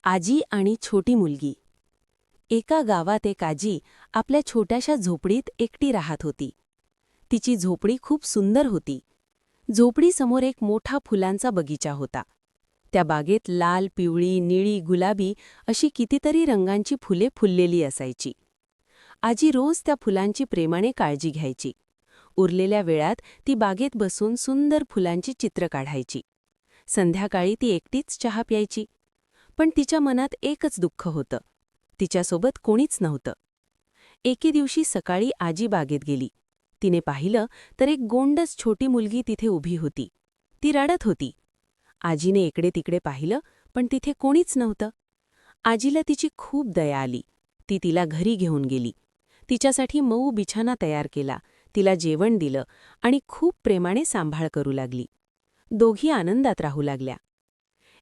आजी आणि छोटी मुलगी. एका गावात एक आजी आपल्या छोट्याशा झोपडीत एकटी राहत होती. तिची झोपडी खूप सुंदर होती. झोपडीसमोर एक मोठा फुलांचा बगीचा होता. त्या बागेत लाल, पिवळी, निळी, गुलाबी अशी कितीतरी रंगांची फुले फुललेली असायची. आजी रोज त्या फुलांची प्रेमाने काळजी घ्यायची. उरलेल्या वेळात ती बागेत बसून सुंदर फुलांची चित्र काढायची. संध्याकाळी ती एकटीच चहा प्यायची. पण तिच्या मनात एकच दुःख होतं. तिच्यासोबत कोणीच नव्हतं. एके दिवशी सकाळी आजी बागेत गेली. तिने पाहिलं तर एक गोंडस छोटी मुलगी तिथे उभी होती. ती रडत होती. आजीने इकडे तिकडे पाहिलं, पण तिथे कोणीच नव्हतं. आजीला तिची खूप दया आली. ती तिला घरी घेऊन गेली. तिच्यासाठी मऊ बिछाना तयार केला, तिला जेवण दिलं आणि खूप प्रेमाने सांभाळ करू लागली. दोघी आनंदात राहू लागल्या.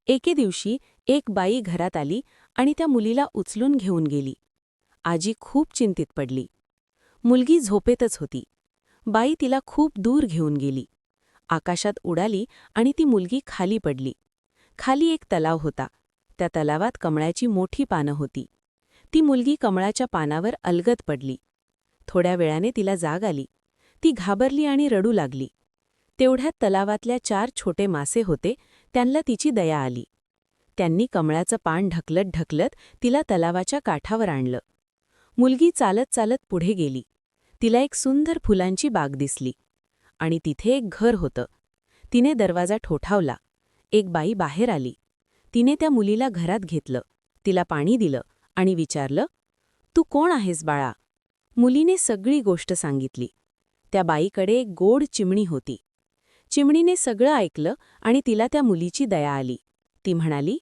एके दिवशी एक बाई घरात आली आणि त्या मुलीला उचलून घेऊन गेली. आजी खूप चिंतित पडली. मुलगी झोपेतच होती. बाई तिला खूप दूर घेऊन गेली. आकाशात उडाली आणि ती मुलगी खाली पडली. खाली एक तलाव होता. त्या तलावात कमळाची मोठी पानं होती. ती मुलगी कमळाच्या पानावर अलगद पडली. थोड्या वेळाने तिला जाग आली. ती घाबरली आणि रडू लागली. तेवढ्यात तलावातल्या 4 छोटे मासे होते, त्यांना तिची दया आली. त्यांनी कमळाचं पान ढकलत ढकलत तिला तलावाच्या काठावर आणलं. मुलगी चालत चालत पुढे गेली. तिला एक सुंदर फुलांची बाग दिसली आणि तिथे एक घर होतं. तिने दरवाजा ठोठावला. एक बाई बाहेर आली. तिने त्या मुलीला घरात घेतलं, तिला पाणी दिलं आणि विचारलं, "तू कोण आहेस बाळा?" मुलीने सगळी गोष्ट सांगितली. त्या बाईकडे एक गोड चिमणी होती. चिमणीने सगळं ऐकलं आणि तिला त्या मुलीची दया आली. ती म्हणाली,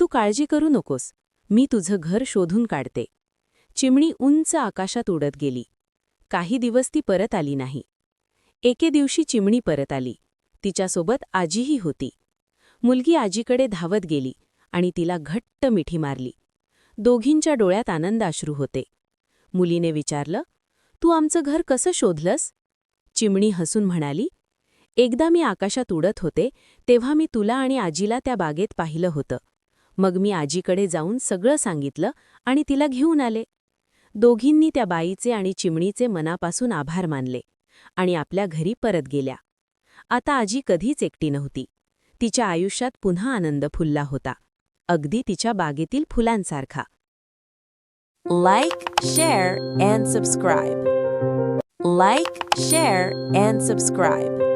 "तू काळजी करू नकोस, मी तुझं घर शोधून काढते." चिमणी उंच आकाशात उडत गेली. काही दिवस ती परत आली नाही. एके दिवशी चिमणी परत आली. तिच्यासोबत आजीही होती. मुलगी आजीकडे धावत गेली आणि तिला घट्ट मिठी मारली. दोघींच्या डोळ्यात आनंदाश्रू होते. मुलीने विचारलं, "तू आमचं घर कसं शोधलंस?" चिमणी हसून म्हणाली, "एकदा मी आकाशात उडत होते, तेव्हा मी तुला आणि आजीला त्या बागेत पाहिलं होतं. मग मी आजीकडे जाऊन सगळं सांगितलं आणि तिला घेऊन आले." दोघींनी त्या बाईचे आणि चिमणीचे मनापासून आभार मानले आणि आपल्या घरी परत गेल्या. आता आजी कधीच एकटी नव्हती. तिच्या आयुष्यात पुन्हा आनंद फुलला होता, अगदी तिच्या बागेतील फुलांसारखा. Like, share, and subscribe. Like, share, and subscribe.